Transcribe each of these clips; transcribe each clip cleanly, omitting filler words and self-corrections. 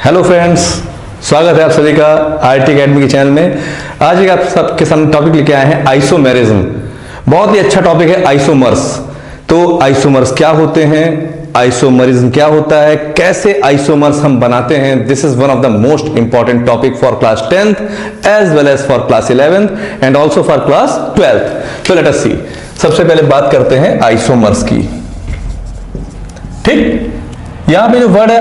Hello friends, स्वागत है आप सभी का आईटी अकेडमी के चैनल में। आज एक आप सबके सामने टॉपिक लेके आए हैं आइसोमेरिज्म। बहुत ही अच्छा टॉपिक है आइसोमर्स। तो आइसोमर्स क्या होते हैं, आइसोमरिज्म क्या होता है, कैसे आइसोमर्स हम बनाते हैं, this is one of the most important topic for class 10th as well as for class 11th and also for class 12th। तो लेट अस सी। सबसे पहले बात करते हैं आइसोमर्स की। ठीक, यहां पे जो वर्ड है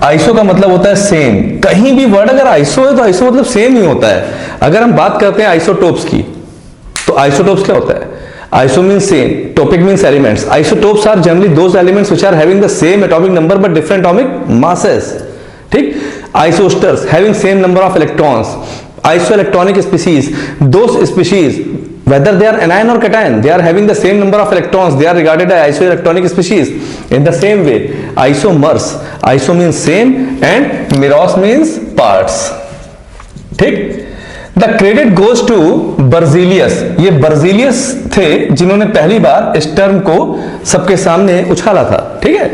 आइसो का मतलब होता है सेम। कहीं भी वर्ड अगर आइसो है तो आइसो मतलब सेम ही होता है। अगर हम बात करते हैं आइसोटोप्स की, तो आइसोटोप्स क्या होता है? Iso means same, topic means elements. Isotopes are generally those elements which are having the same atomic number but different atomic masses. ठीक, isosteres having same number of electrons. Isoelectronic species, those species whether they are anion or cation, they are having the same number of electrons, they are regarded as isoelectronic species. In the same way, isomers, iso means same and meros means parts. ठीक, the credit goes to Berzelius. ये Berzelius थे जिन्होंने पहली बार इस term को सबके सामने उछाला था। ठीक है,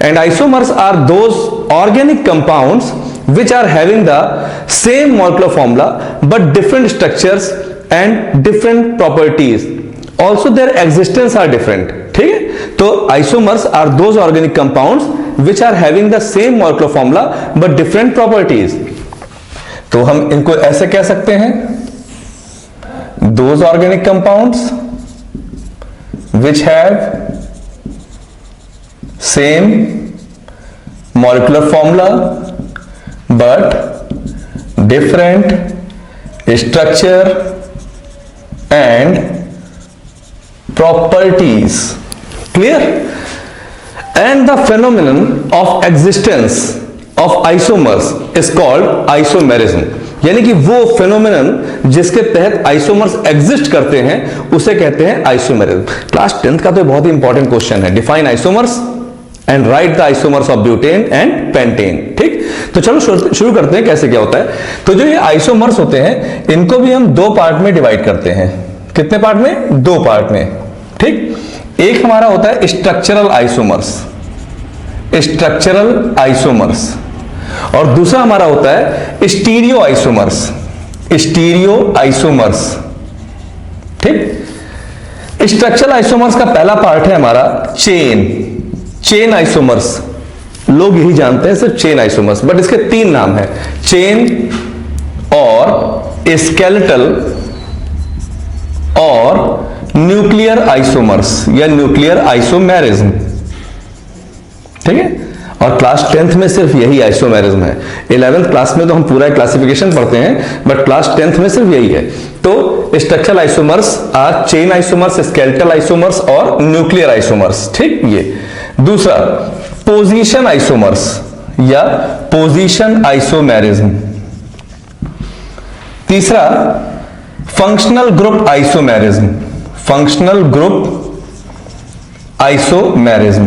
and isomers are those organic compounds which are having the same molecular formula but different structures and different properties, also their existence are different. ठीक है, तो isomers are those organic compounds which are having the same molecular formula but different properties. तो हम इनको ऐसे कह सकते हैं, those organic compounds which have same molecular formula but different structure and properties. Clear? And the phenomenon of existence of isomers is called isomerism. यानी कि वो phenomenon जिसके तहत आइसोमर्स एग्जिस्ट करते हैं उसे कहते हैं आइसोमेरिज्म। क्लास 10th का तो बहुत ही इंपॉर्टेंट क्वेश्चन है, define isomers and right the isomers of butane and pentane. ठीक, तो चलो शुरू करते हैं कैसे क्या होता है। तो जो ये आइसोमर्स होते हैं इनको भी हम दो पार्ट में डिवाइड करते हैं। कितने पार्ट में? दो पार्ट में। ठीक, एक हमारा होता है स्ट्रक्चरल आइसोमर्स, स्ट्रक्चरल आइसोमर्स, और दूसरा हमारा होता है स्टीरियो आइसोमर्स, स्टीरियो आइसोमर्स। ठीक, स्ट्रक्चरल आइसोमर्स का पहला पार्ट है हमारा चेन आइसोमर्स। लोग यही जानते हैं सिर्फ चेन आइसोमर्स, बट इसके तीन नाम है, चेन और स्केलेटल और न्यूक्लियर आइसोमर्स या न्यूक्लियर आइसोमेरिज्म। ठीक है, और क्लास 10th में सिर्फ यही आइसोमेरिज्म है। 11th क्लास में तो हम पूरा क्लासिफिकेशन पढ़ते हैं, बट क्लास 10th में सिर्फ यही है। तो structural isomers are chain isomers, skeletal isomers और न्यूक्लियर आइसोमर्स। ठीक, ये दूसरा पोजीशन आइसोमर्स या पोजीशन आइसोमेरिज्म। तीसरा functional group isomerism, functional group isomerism.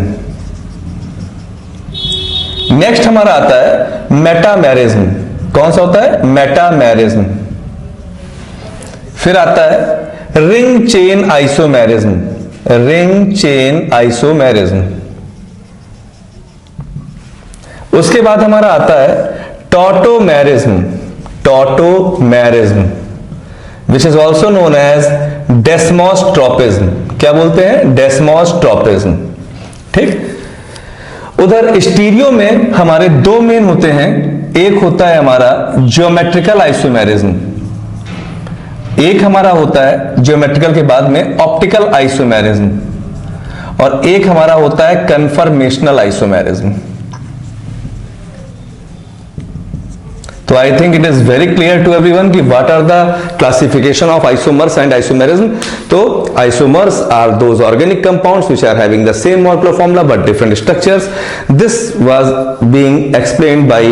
Next हमारा आता है मेटामेरिज्म। कौन सा होता है? मेटामेरिज्म। फिर आता है ring chain isomerism, ring chain isomerism. उसके बाद हमारा आता है tautomerism, tautomerism which is also known as desmotropism. क्या बोलते हैं? डेस्मोस्ट्रोपिज्म। ठीक, उधर स्टीरियो में हमारे दो मेन होते हैं। एक होता है हमारा ज्योमेट्रिकल आइसोमेरिज्म, एक हमारा होता है ज्योमेट्रिकल के बाद में ऑप्टिकल आइसोमेरिज्म, और एक हमारा होता है कन्फर्मेशनल आइसोमेरिज्म। तो I think it is very clear to everyone कि what are the classification of isomers and isomerism. तो isomers are those organic compounds which are having the same molecular formula but different structures. This was being explained by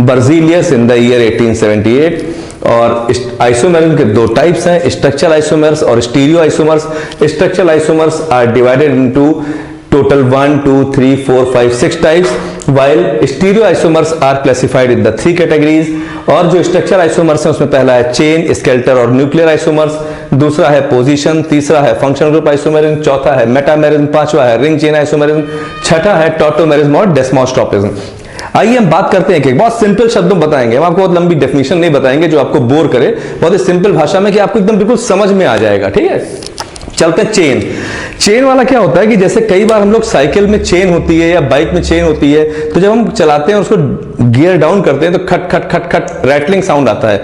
Berzelius in the year 1878। और isomerism के दो types हैं, structural isomers और stereo isomers. Structural isomers are divided into total 1 2 3 4 5 6 types, while stereo isomers are classified in the 3 categories। और जो structure isomers है उसमें पहला है चेन, स्केलेटल और न्यूक्लियर आइसोमर्स, दूसरा है पोजीशन, तीसरा है फंक्शनल ग्रुप आइसोमेरिज्म, चौथा है मेटामेरिज्म, पांचवा है रिंग चेन आइसोमेरिज्म, छठा है टॉटोमेरिज्म और डेस्मोस्ट्रोपिज्म। आइए हम बात करते हैं कि बहुत सिंपल शब्दों में बताएंगे, हम आपको बहुत लंबी डेफिनेशन नहीं बताएंगे जो आपको बोर करे, बहुत ही सिंपल भाषा में कि आपको एकदम बिल्कुल समझ में आ जाएगा। ठीक है, चलते हैं। चेन, चेन वाला क्या होता है कि जैसे कई बार हम लोग साइकिल में चेन होती है या बाइक में चेन होती है, तो जब हम चलाते हैं उसको गियर डाउन करते हैं तो खट खट खट खट रैटलिंग साउंड आता है।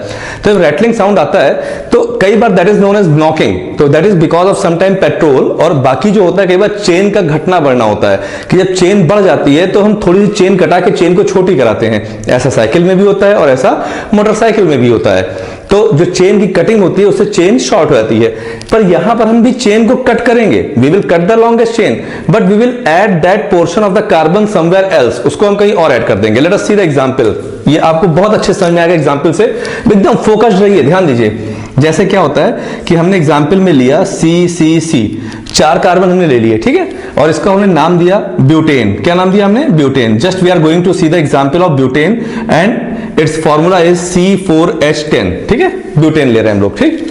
तो जब रैटलिंग साउंड आता है तो कई बार that is known as knocking, तो that is because of some time petrol. और बाकी जो होता है कई बार चेन का घटना बढ़ना होता है कि जब चेन बढ़ जाती है तो हम थोड़ी सी चेन कटा के चेन को छोटी कराते हैं। ऐसा साइकिल में भी होता है और ऐसा मोटरसाइकिल में भी होता है। तो जो चेन की कटिंग होती है उससे चेन शॉर्ट हो जाती है। पर यहां पर हम भी चेन को कट करेंगे, we will cut the longest chain but we will add that portion of the carbon somewhere else, उसको हम कहीं और ऐड कर देंगे। Let us see the example, ये आपको बहुत अच्छे समझ में आएगा एग्जांपल से, एकदम फोकस्ड रहिए, ध्यान दीजिए। जैसे क्या होता है कि हमने एग्जांपल में लिया CCC, 4 कार्बन हमने ले लिए, ठीक है, और इसका हमने नाम दिया ब्यूटेन। क्या नाम दिया हमने? Butane. Just we are going to see the example of butane and its formula is C4H10, ठीक है, ब्यूटेन ले रहे हैं हम लोग। ठीक,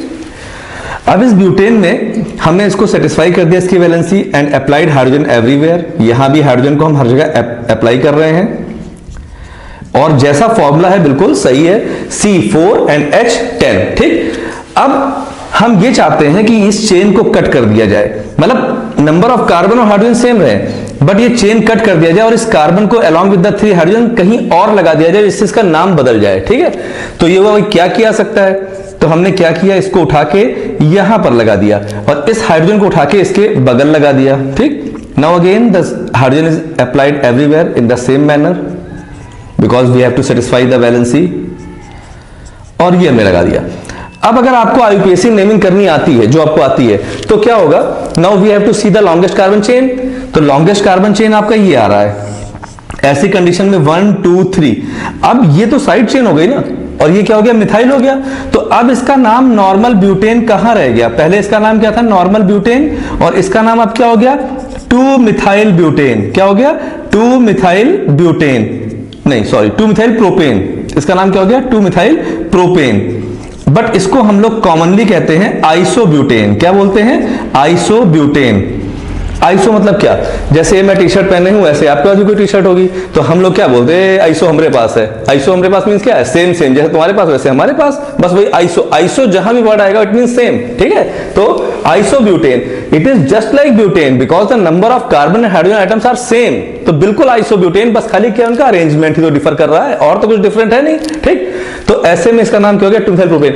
अब इस ब्यूटेन में हमने इसको सेटिस्फाई कर दिया इसकी valency and applied hydrogen everywhere. यहां भी हाइड्रोजन को हम हर जगह अप्लाई कर रहे हैं और जैसा फॉर्मूला है बिल्कुल सही है, C4 and H10। ठीक, अब हम ये चाहते हैं कि इस चेन को कट कर दिया जाए, मतलब नंबर ऑफ कार्बन और हाइड्रोजन सेम रहे बट ये चेन कट कर दिया जाए और इस कार्बन को अलोंग विद द 3 हाइड्रोजन कहीं और लगा दिया जाए जिससे इसका नाम बदल जाए। ठीक है, तो ये वो क्या किया सकता है, तो हमने क्या किया, इसको उठा के यहां पर लगा दिया और इस हाइड्रोजन को उठा के इसके बगल लगा दिया। ठीक, now again the hydrogen is applied everywhere in the same manner because we have to satisfy the valency, और ये हमने लगा दिया। अब अगर आपको आईयूपीएसी नेमिंग करनी आती है, जो आपको आती है, तो क्या होगा, now we have to see the longest carbon chain. तो लॉन्गेस्ट कार्बन चेन आपका ये आ रहा है, ऐसी कंडीशन में 1 2 3। अब ये तो साइड चेन हो गई ना, और ये क्या हो गया, मिथाइल हो गया। तो अब इसका नाम नॉर्मल ब्यूटेन कहां रह गया, पहले इसका नाम क्या था, नॉर्मल ब्यूटेन, और इसका नाम अब क्या हो गया, 2 मिथाइल ब्यूटेन। क्या हो गया, 2 मिथाइल ब्यूटेन, नहीं सॉरी 2 मिथाइल प्रोपेन। इसका नाम क्या हो गया, 2 मिथाइल प्रोपेन। बट इसको हम लोग कॉमनली कहते हैं आइसोब्यूटेन। क्या बोलते हैं, आइसोब्यूटेन। आइसो मतलब क्या, जैसे मैं टी शर्ट पहने हूं वैसे आपके पास भी कोई टी शर्ट होगी, तो हम लोग क्या बोलते हैं, आइसो हमरे पास है। आइसो हमरे पास मींस क्या है, सेम सेम, जैसे तुम्हारे पास वैसे हमारे पास, बस वही आइसो। आइसो जहां भी वर्ड आएगा इट मींस सेम। ठीक है, तो isobutane, it is just like butane because the number of carbon and hydrogen items are same. तो बिल्कुल आइसोब्यूटेन, बस खाली क्या उनका अरेंजमेंट ही तो डिफर कर रहा है, और तो कुछ डिफरेंट है नहीं। ठीक, तो ऐसे में इसका नाम क्या हो गया, 2 मिथाइल प्रोपेन।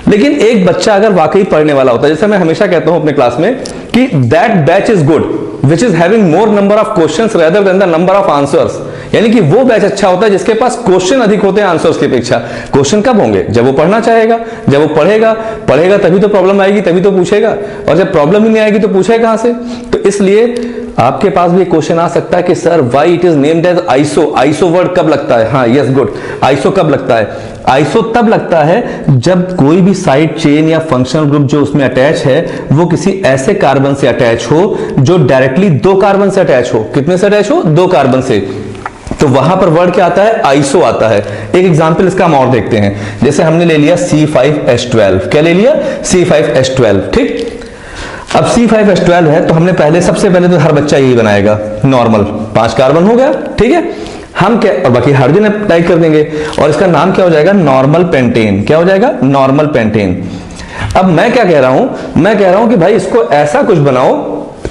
लेकिन एक बच्चा अगर वाकई पढ़ने वाला होता है, जैसे मैं हमेशा कहता हूं अपने क्लास में कि that batch is good which is having more number of questions rather than the number of answers, यानी कि वो बैच अच्छा होता है जिसके पास क्वेश्चन अधिक होते हैं आंसर्स की अपेक्षा। क्वेश्चन कब होंगे, जब वो पढ़ना चाहेगा, जब वो पढ़ेगा तभी तो प्रॉब्लम आएगी, तभी तो पूछेगा, और जब प्रॉब्लम ही नहीं आएगी तो पूछेगा कहां से। तो इसलिए आपके पास भी क्वेश्चन आ सकता है कि sir why it is named as iso. Iso word कब लगता है, हाँ यस गुड, आइसो कब लगता है, आइसो तब लगता है जब कोई भी साइड चेन या फंक्शनल ग्रुप जो उसमें अटैच है वो किसी ऐसे कार्बन से अटैच हो जो डायरेक्टली 2 कार्बन से अटैच हो। कितने से अटैच हो, 2 कार्बन से, तो वहां पर वर्ड क्या आता है, आइसो आता है। एक एग्जांपल इसका हम और देखते हैं, जैसे हमने ले लिया C5H12। क्या ले लिया, C5H12। ठीक, अब C5H12 है तो हमने सबसे पहले तो हर बच्चा यही बनाएगा, नॉर्मल 5 कार्बन हो गया। ठीक है, हम क्या, और बाकी हाइड्रोजन अप्लाई कर देंगे और इसका नाम क्या हो जाएगा, नॉर्मल पेंटेन। क्या हो जाएगा, नॉर्मल पेंटेन। अब मैं क्या कह रहा हूं, मैं कह रहा हूं कि भाई इसको ऐसा कुछ बनाओ,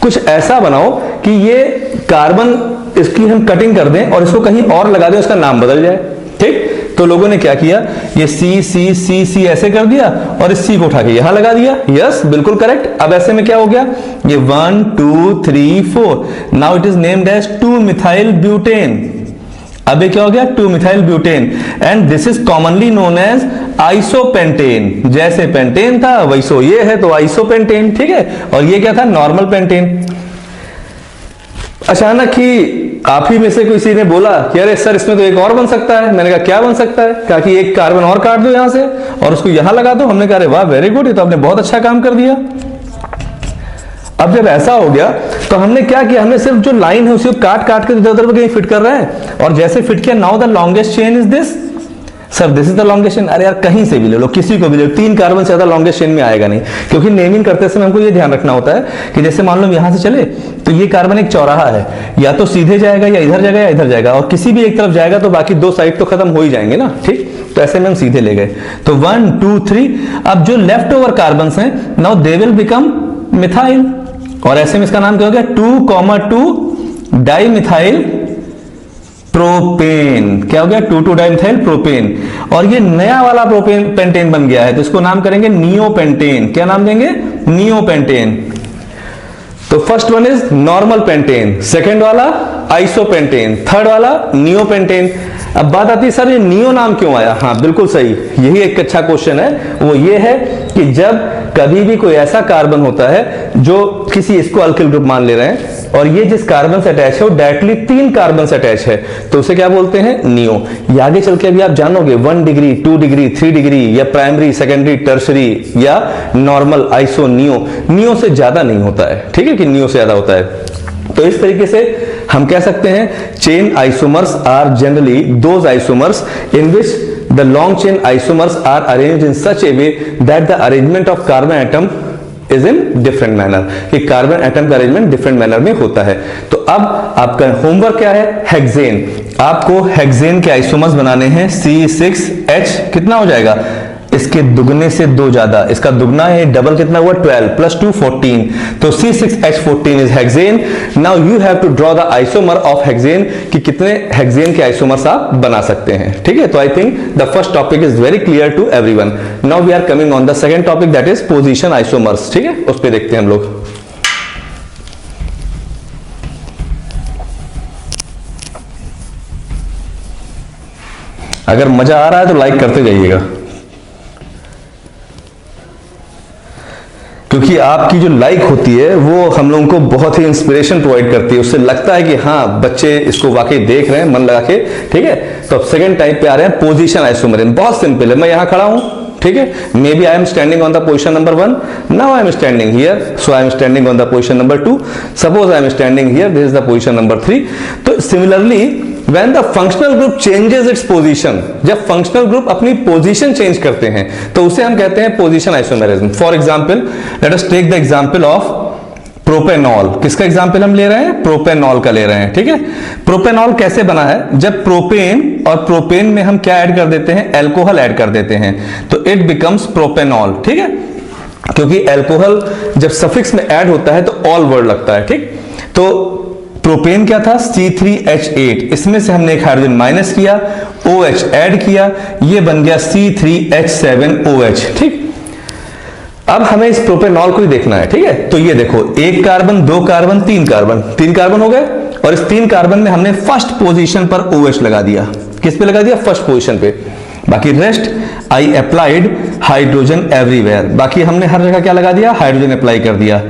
कुछ ऐसा बनाओ कि ये कार्बन इसकी हम कटिंग कर दें और इसको कहीं और लगा दें, उसका नाम बदल जाए। ठीक, तो लोगों ने क्या किया, ये C ऐसे कर दिया और इस C को उठा के यहां लगा दिया। यस बिल्कुल करेक्ट। अब ऐसे में क्या हो गया, ये 1 2 3 4, now it is named as 2 methyl butane. अब ये क्या हो गया, 2 methyl butane, and this is commonly known as isopentane. जैसे पेंटेन था वैसो ये है, तो आइसोपेंटेन। ठीक है, और ये क्या था, नॉर्मल पेंटेन। अचानक ही आप ही में से किसी ने बोला कि अरे सर इसमें तो एक और बन सकता है। मैंने कहा क्या बन सकता है, कहा कि एक कार्बन और काट दो यहां से और उसको यहां लगा दो। हमने कहा अरे वाह वेरी गुड, ये तो आपने बहुत अच्छा काम कर दिया। अब जब ऐसा हो गया तो हमने क्या किया, हमने सिर्फ जो लाइन है उसे काट काट के इधर उधर कहीं फिट कर रहे हैं, और जैसे फिट किया, now the longest chain is this, sir this is the longest chain, अरे यार कहीं से भी ले लो, किसी को भी ले लो, 3 कार्बन से ज्यादा लॉन्गेस्ट चेन में आएगा नहीं, क्योंकि नेमिंग करते समय हमको ये ध्यान रखना होता है कि जैसे मान लो यहां से चले तो ये कार्बन एक चौराहा है, या तो सीधे जाएगा या इधर जाएगा या इधर जाएगा, और किसी भी एक तरफ जाएगा तो बाकी 2 साइड तो खत्म हो ही जाएंगे ना, ठीक। तो ऐसे में हम सीधे ले गए, तो 1 2 3। अब जो लेफ्ट ओवर कार्बन हैं now they will become methyl, और ऐसे में इसका नाम क्या हो गया 2,2 डाइमिथाइल प्रोपेन। क्या हो गया 2,2 डाइमिथाइल प्रोपेन, और ये नया वाला प्रोपेन पेंटेन बन गया है, तो इसको नाम करेंगे नियोपेंटेन। क्या नाम देंगे, नियोपेंटेन। तो first one is normal pentane, second वाला आइसोपेंटेन, थर्ड वाला नियोपेंटेन। अब बात आती है सर ये नियो नाम क्यों आया? हाँ बिल्कुल सही, यही एक अच्छा क्वेश्चन है। वो ये है कि जब कभी भी कोई ऐसा कार्बन होता है जो किसी इसको अल्किल ग्रुप मान ले रहे हैं, और ये जिस कार्बन से अटैच है वो डायरेक्टली 3 कार्बन से अटैच है, तो उसे क्या बोलते हैं, नियो। ये आगे चल के अभी आप जानोगे 1 डिग्री 2 डिग्री 3 डिग्री, या प्राइमरी सेकेंडरी टर्सरी, या नॉर्मल आइसो नियो। नियो से ज्यादा नहीं होता है, ठीक है, कि नियो से ज्यादा होता है। तो इस तरीके से हम कह सकते हैं chain isomers are generally those isomers in which the long chain isomers are arranged in such a way that the arrangement of carbon atom is in different manner, कि कार्बन एटम का अरेंजमेंट डिफरेंट मैनर में होता है। तो अब आपका homework क्या है, हेक्सेन। आपको हेक्सेन के आइसोमर्स बनाने हैं C6H, कितना हो जाएगा, इसके दुगने से 2 ज्यादा, इसका दुगना है, डबल कितना हुआ 12 प्लस 2 14, तो C6H14 is hexane. Now you have to draw the isomer of hexane, कि कितने हेक्सेन के आइसोमर्स आप बना सकते हैं, ठीक है। तो I think the first topic is very clear to everyone. Now we are coming on the second topic that is position isomers, ठीक है, उस पर देखते हैं हम लोग। अगर मजा आ रहा है तो लाइक करते जाइएगा, क्योंकि आपकी जो लाइक होती है वो हम लोगों को बहुत ही इंस्पिरेशन प्रोवाइड करती है। उससे लगता है कि हाँ बच्चे इसको वाकई देख रहे हैं मन लगा के, ठीक है। तो अब सेकंड टाइप पे आ रहे हैं पोजीशन आइसोमरिज्म। बहुत सिंपल है, मैं यहां खड़ा हूं, ठीक है, maybe I am standing on the position number 1, now I am standing here, so I am standing on the position number 2, suppose I am standing here, this is the position number 3। तो similarly when the functional group changes its position, जब functional group अपनी position change करते हैं तो उसे हम कहते हैं position isomerism। For example, let us take the example of propanol. किसका एग्जाम्पल हम ले रहे हैं, प्रोपेनॉल का ले रहे हैं, ठीक है। प्रोपेनॉल कैसे बना है, जब प्रोपेन और प्रोपेन में हम क्या ऐड कर देते हैं, एल्कोहल ऐड कर देते हैं, तो इट बिकम्स प्रोपेनॉल, ठीक है। क्योंकि एल्कोहल जब सफिक्स में ऐड होता है तो ऑल वर्ड लगता है, ठीक। तो प्रोपेन क्या था, C3H8, इसमें से हमने एक हाइड्रोजन माइनस किया, OH ऐड किया, ये बन गया C3H7OH, ठीक। अब हमें इस प्रोपेनॉल को ही देखना है, ठीक है। तो ये देखो 1 कार्बन 2 कार्बन 3 कार्बन, 3 कार्बन हो गए, और इस 3 कार्बन में हमने फर्स्ट पोजीशन पर OH लगा दिया। किस पे लगा दिया, फर्स्ट पोजीशन पे। बाकी rest I applied hydrogen everywhere, बाकी हमने हर जगह क्या लगा दिया, हाइड्रोजन अप्लाई कर दिया।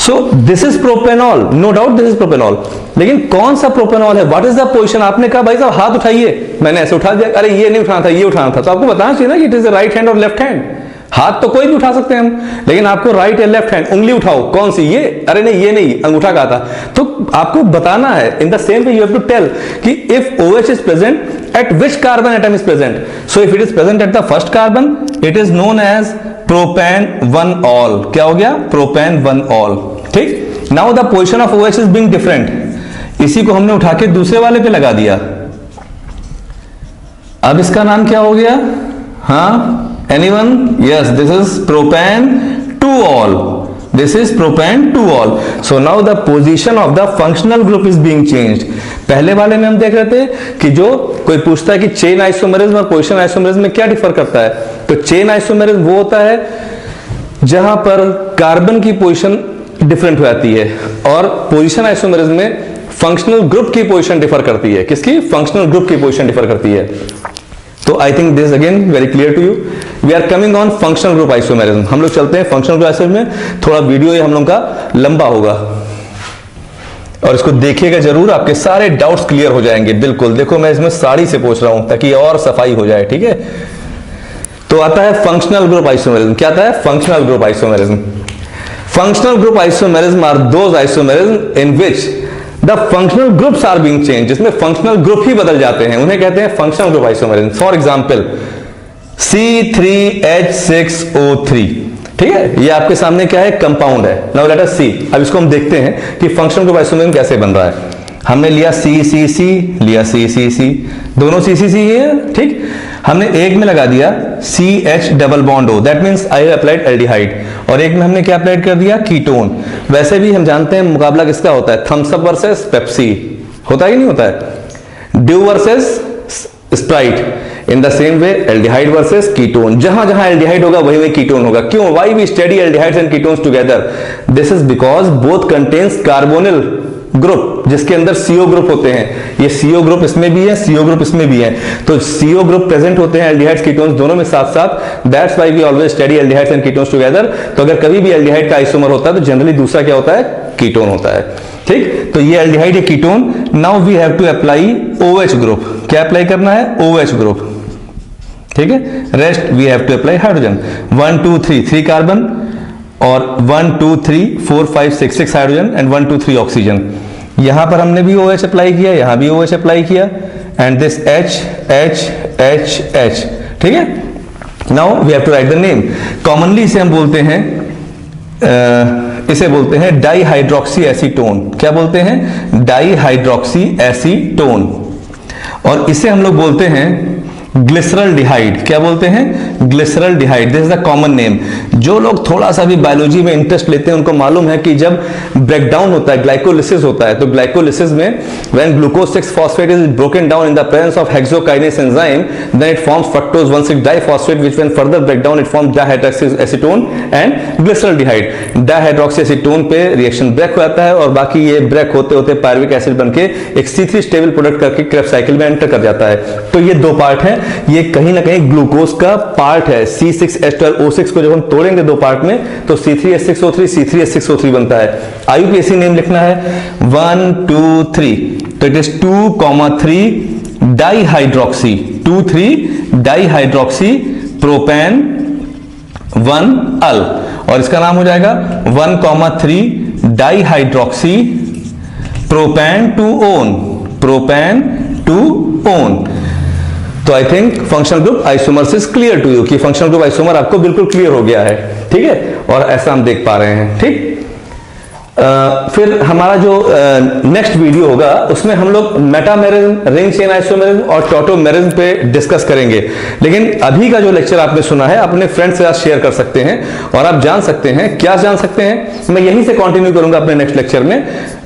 So this is propanol, no doubt this is propanol. लेकिन कौन सा प्रोपेनॉल है, व्हाट इज द पोजीशन? आपने कहा भाई साहब हाथ उठाइए, मैंने ऐसे उठा दिया, अरे ये नहीं उठाना था ये उठाना था, तो आपको बताना चाहिए ना कि इट इज राइट हैंड और लेफ्ट हैंड। हाथ तो कोई भी उठा सकते हैं हम, लेकिन आपको राइट या लेफ्ट हैंड, उंगली उठाओ, कौन सी, ये, अरे नहीं ये नहीं, अंगूठा कहा था। तो आपको बताना है in the same way you have to tell कि if OH is present at which carbon atom is present, so if it is present at the first carbon it is known as propane 1 ol. क्या हो गया, propane 1 ol, ठीक। Now the position of OH is being different, इसी को हमने उठा के दूसरे वाले पे लगा दिया। अब इसका नाम क्या हो गया, हाँ anyone, yes, this is propan 2 all, this is propan 2 all। so now the position of the functional group is being changed। पहले वाले में हम देख रहे थे कि जो कोई पूछता है कि चेन आइसोमेरिज्म और पोजीशन आइसोमेरिज्म में क्या डिफर करता है, तो चेन आइसोमेरिज्म वो होता है जहां पर कार्बन की पोजीशन डिफरेंट हो जाती है, और पोजीशन आइसोमेरिज्म में फंक्शनल ग्रुप की पोजीशन डिफर करती है। किसकी, फंक्शनल ग्रुप की पोजीशन डिफर करती है। तो I think this again very clear to you. We are coming on functional group isomerism. हम लोग चलते हैं फंक्शनल ग्रुप आइसोमेरिज्म में, थोड़ा वीडियो ये हम लोग का लंबा होगा, और इसको देखिएगा जरूर, आपके सारे डाउट्स क्लियर हो जाएंगे। बिल्कुल देखो मैं इसमें साड़ी से पूछ रहा हूं ताकि और सफाई हो जाए, ठीक है। तो आता है फंक्शनल ग्रुप आइसोमेरिज्म। क्या आता है, functional group isomerism. Functional group isomerism are those isomerism in which the functional groups are being change, जिसमें फंक्शनल ग्रुप ही बदल जाते हैं, उन्हें कहते हैं functional group isomerism. For example C3H6O3, ठीक है, ये आपके सामने क्या है, कंपाउंड है। नाउ लेट अस सी, अब इसको हम देखते हैं कि फंक्शनल ग्रुप आइसोमरिज्म कैसे बन रहा है। हमने लिया CCC, लिया CCC, दोनों CCC ही है, ठीक। हमने एक में लगा दिया CH double bond O, that means I have applied aldehyde, और एक में हमने क्या अप्लाइड कर दिया, कीटोन। वैसे भी हम जानते हैं मुकाबला किसका होता है, थम्स अप वर्सेस पेप्सी, होता है कि नहीं होता है, Dew versus Sprite. In the same way aldehyde versus ketone, जहां जहां एल्डिहाइड होगा वही वही कीटोन होगा। क्यों, why we study aldehydes and ketones together, this is because both contains carbonyl group, जिसके अंदर CO ग्रुप होते हैं। ये CO ग्रुप इसमें भी है, CO ग्रुप इसमें भी है, तो CO ग्रुप प्रेजेंट होते हैं एल्डिहाइड्स कीटोन्स दोनों में साथ साथ। That's why we always study aldehydes and ketones together. तो अगर कभी भी एल्डिहाइड का आइसोमर होता है तो जनरली दूसरा क्या होता है, कीटोन होता है, ठीक। तो ये एल्डिहाइड, ये ketone. Now we have to apply OH group, क्या अप्लाई करना है, OH ग्रुप, ठीक है। Rest we have to apply hydrogen, 1 2 3 3 carbon, और 1 2 3 4 5 6 6 हाइड्रोजन एंड 1 2 3 ऑक्सीजन। यहां पर हमने भी OH अप्लाई किया, यहां भी OH अप्लाई किया, and this H H H H, ठीक है। Now we have to write the name. Commonly इसे हम बोलते हैं इसे बोलते हैं डाईहाइड्रोक्सी एसीटोन। क्या बोलते हैं, डाईहाइड्रोक्सी एसीटोन। और इसे हम लोग बोलते हैं ग्लिसरल्डिहाइड। क्या बोलते हैं, glyceraldehyde, this is the common name. जो लोग थोड़ा सा भी बायोलॉजी में इंटरेस्ट लेते हैं उनको मालूम है कि जब ब्रेकडाउन होता है, ग्लाइकोलिसिस होता है, तो ग्लाइकोलिसिस में when glucose 6 phosphate is broken down in the presence of hexokinase enzyme, then it forms fructose 1,6 diphosphate, which when further break down it forms dihydroxy acetone and glyceraldehyde. Dihydroxy acetone पे reaction break हो जाता है, और बाकी ये break होते होते pyruvic acid बनके एक C3 स्टेबल प्रोडक्ट करके क्रेब्स साइकिल में एंटर कर जाता है। तो ये दो पार्ट हैं, ये कहीं ना कहीं ग्लूकोज का पार्ट है। C6H12O6 को जब हम तोड़ेंगे दो पार्ट में तो C3H6O3 C3H6O3 बनता है। IUPAC नेम लिखना है 1 2 3, तो it is 2,3 dihydroxy 2,3 dihydroxy propane 1 ol, और इसका नाम हो जाएगा 1,3 dihydroxy propane 2 one, propane 2 one. तो I think functional group isomers is clear to you, कि फंक्शनल ग्रुप आइसोमर आपको बिल्कुल क्लियर हो गया है, ठीक है। और ऐसा हम देख पा रहे हैं, ठीक। फिर हमारा जो नेक्स्ट वीडियो होगा उसमें हम लोग मेटामेरिज्म, रिंग चेन आइसोमेरिज्म और टॉटोमेरिज्म पे डिस्कस करेंगे। लेकिन अभी का जो लेक्चर आपने सुना है अपने फ्रेंड्स के साथ शेयर कर सकते हैं, और आप जान सकते हैं, क्या जान सकते हैं, मैं यहीं से कंटिन्यू करूंगा अपने नेक्स्ट लेक्चर में।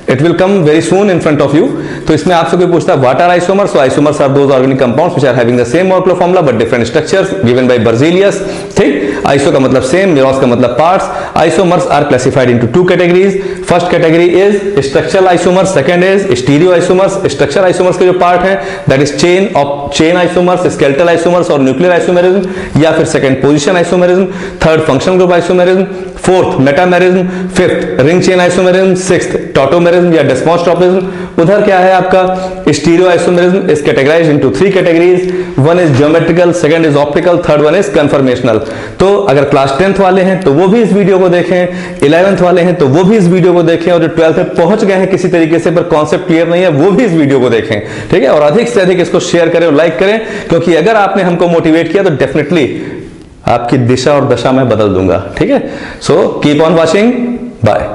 It will come very soon in front of you. तो इसमें आपसे कोई पूछता है व्हाट आर आइसोमर्स, तो isomers are those organic compounds which are having the same molecular formula but different structures given by Berzelius, ठीक। Iso का मतलब सेम, मेरोस का मतलब parts. Isomers are classified into 2 categories. First category is structural isomers, second is stereo isomers. Structural isomers के जो part है that is chain isomers, skeletal isomers और nuclear isomerism, या फिर second position isomerism, third functional group isomerism, fourth metamerism, fifth ring chain isomerism, sixth tautomerism या डेस्मोस्ट्रोपिज्म। उधर क्या है आपका stereo isomerism is categorised into 3 categories. One is geometrical, second is optical, third one is conformational. तो अगर class 10th वाले हैं तो वो भी इस वीडियो को देखें, 11th वाले हैं तो वो भी इस वीडियो को देखें, और जो 12th में पहुंच गए हैं किसी तरीके से पर कॉन्सेप्ट क्लियर नहीं है वो भी इस वीडियो को देखें, ठीक है। और अधिक से अधिक इसको शेयर करें और लाइक करें, क्योंकि अगर आपने हमको मोटिवेट किया तो डेफिनेटली आपकी दिशा और दशा मैं बदल दूंगा, ठीक है। So keep on watching, bye.